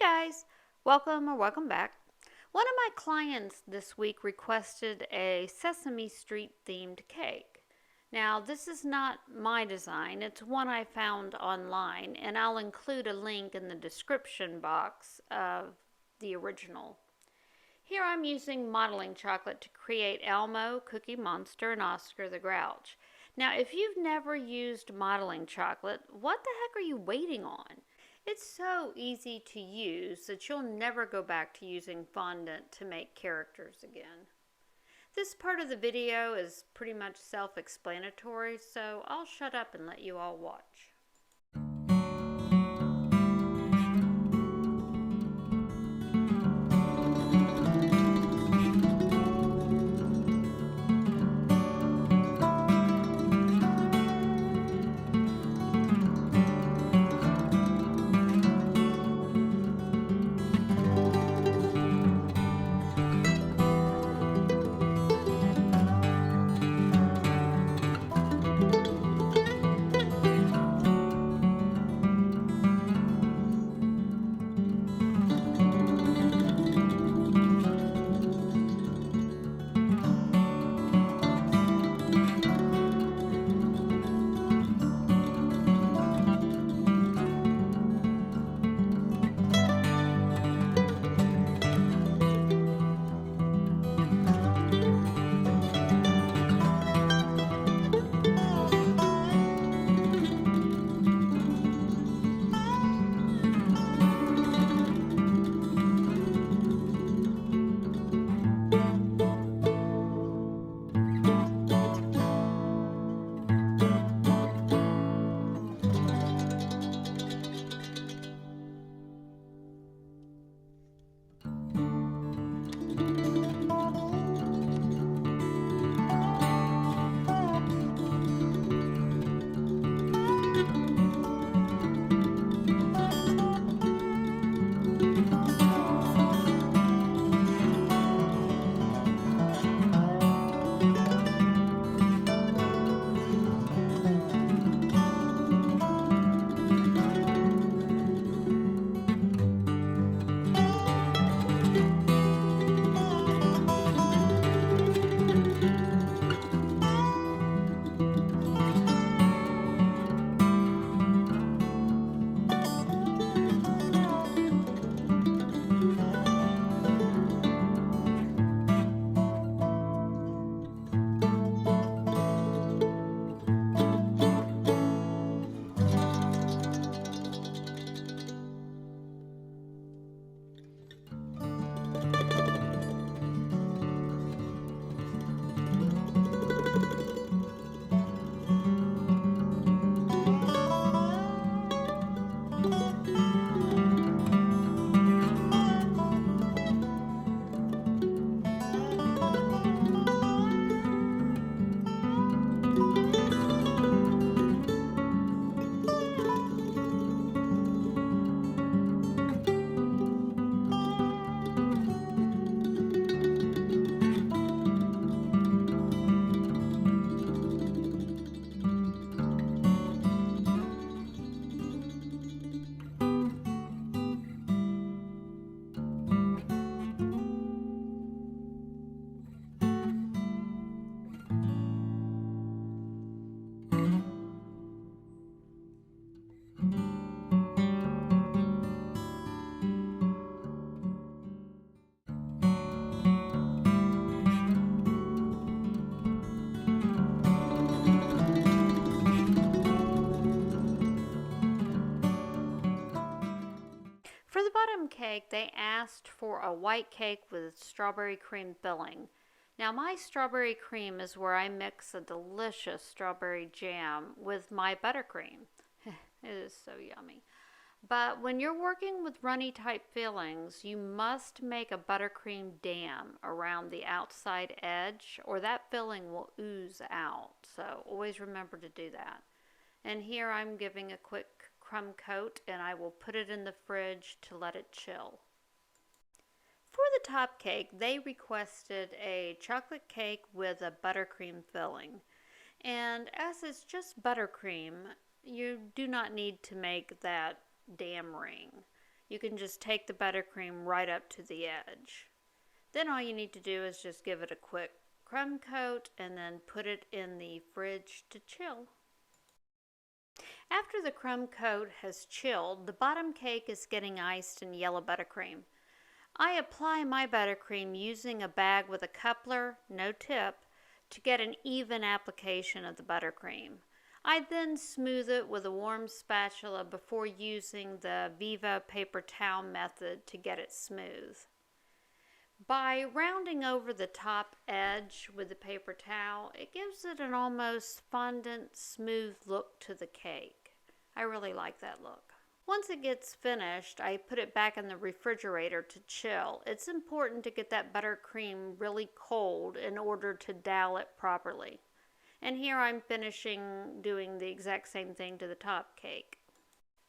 guys, welcome back. One of my clients this week requested a Sesame Street themed cake. Now, this is not my design, it's one I found online, and I'll include a link in the description box of the original. Here I'm using modeling chocolate to create Elmo, Cookie Monster, and Oscar the Grouch. Now, if you've never used modeling chocolate, what the heck are you waiting on? It's so easy to use that you'll never go back to using fondant to make characters again. This part of the video is pretty much self-explanatory, so I'll shut up and let you all watch. For the bottom cake, they asked for a white cake with strawberry cream filling. Now, my strawberry cream is where I mix a delicious strawberry jam with my buttercream. It is so yummy. But when you're working with runny type fillings, you must make a buttercream dam around the outside edge or that filling will ooze out. So always remember to do that. And here I'm giving a quick crumb coat and I will put it in the fridge to let it chill. For the top cake, they requested a chocolate cake with a buttercream filling. And as it's just buttercream, you do not need to make that dam ring. you can just take the buttercream right up to the edge. Then all you need to do is just give it a quick crumb coat and then put it in the fridge to chill. After the crumb coat has chilled, the bottom cake is getting iced in yellow buttercream. I apply my buttercream using a bag with a coupler, no tip, to get an even application of the buttercream. I then smooth it with a warm spatula before using the Viva paper towel method to get it smooth. By rounding over the top edge with the paper towel, it gives it an almost fondant, smooth look to the cake. I really like that look. Once it gets finished, I put it back in the refrigerator to chill. It's important to get that buttercream really cold in order to dowel it properly. And here I'm finishing doing the exact same thing to the top cake.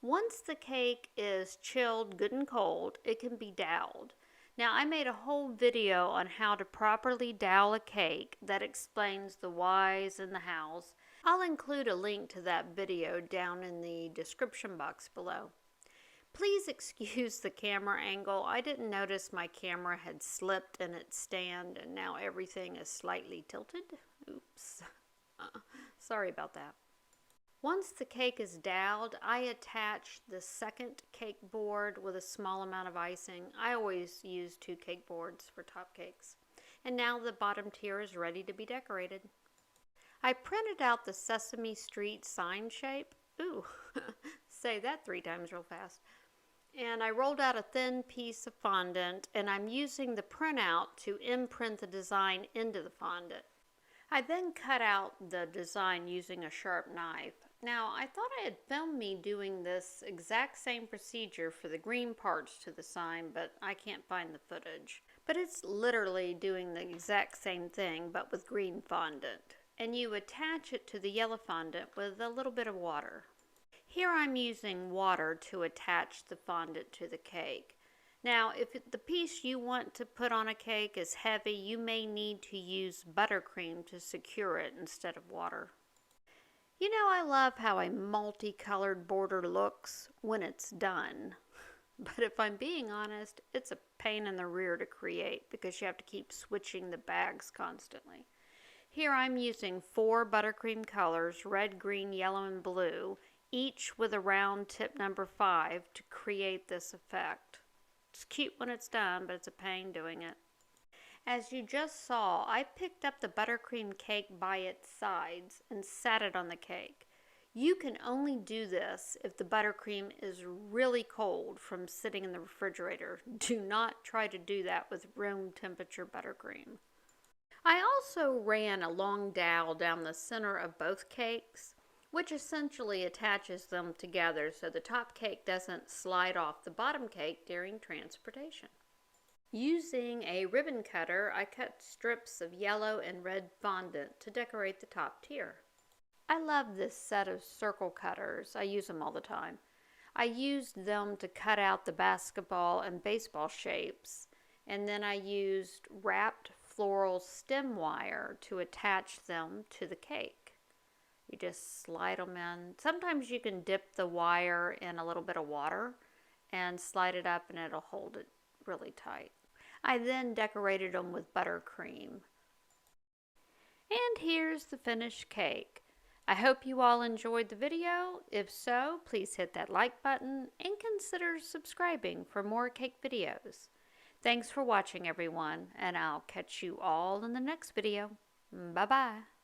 Once the cake is chilled good and cold, it can be doweled. Now, I made a whole video on how to properly dowel a cake that explains the whys and the hows. I'll include a link to that video down in the description box below. Please excuse the camera angle. I didn't notice my camera had slipped in its stand and now everything is slightly tilted. Oops. Sorry about that. Once the cake is doweled, I attach the second cake board with a small amount of icing. I always use 2 cake boards for top cakes. And now the bottom tier is ready to be decorated. I printed out the Sesame Street sign shape. Ooh, say that 3 times real fast. And I rolled out a thin piece of fondant, and I'm using the printout to imprint the design into the fondant. I then cut out the design using a sharp knife. Now, I thought I had filmed me doing this exact same procedure for the green parts to the sign, but I can't find the footage. But it's literally doing the exact same thing, but with green fondant. And you attach it to the yellow fondant with a little bit of water. Here I'm using water to attach the fondant to the cake. Now, if the piece you want to put on a cake is heavy, you may need to use buttercream to secure it instead of water. You know, I love how a multicolored border looks when it's done. But if I'm being honest, it's a pain in the rear to create because you have to keep switching the bags constantly. Here I'm using 4 buttercream colors, red, green, yellow, and blue, each with a round tip number 5 to create this effect. It's cute when it's done, but it's a pain doing it. As you just saw, I picked up the buttercream cake by its sides and sat it on the cake. You can only do this if the buttercream is really cold from sitting in the refrigerator. Do not try to do that with room temperature buttercream. I also ran a long dowel down the center of both cakes, which essentially attaches them together so the top cake doesn't slide off the bottom cake during transportation. Using a ribbon cutter, I cut strips of yellow and red fondant to decorate the top tier. I love this set of circle cutters. I use them all the time. I used them to cut out the basketball and baseball shapes, and then I used wrapped floral stem wire to attach them to the cake. You just slide them in. Sometimes you can dip the wire in a little bit of water and slide it up and it'll hold it really tight. I then decorated them with buttercream. And here's the finished cake. I hope you all enjoyed the video. If so, please hit that like button and consider subscribing for more cake videos. Thanks for watching, everyone, and I'll catch you all in the next video. Bye-bye.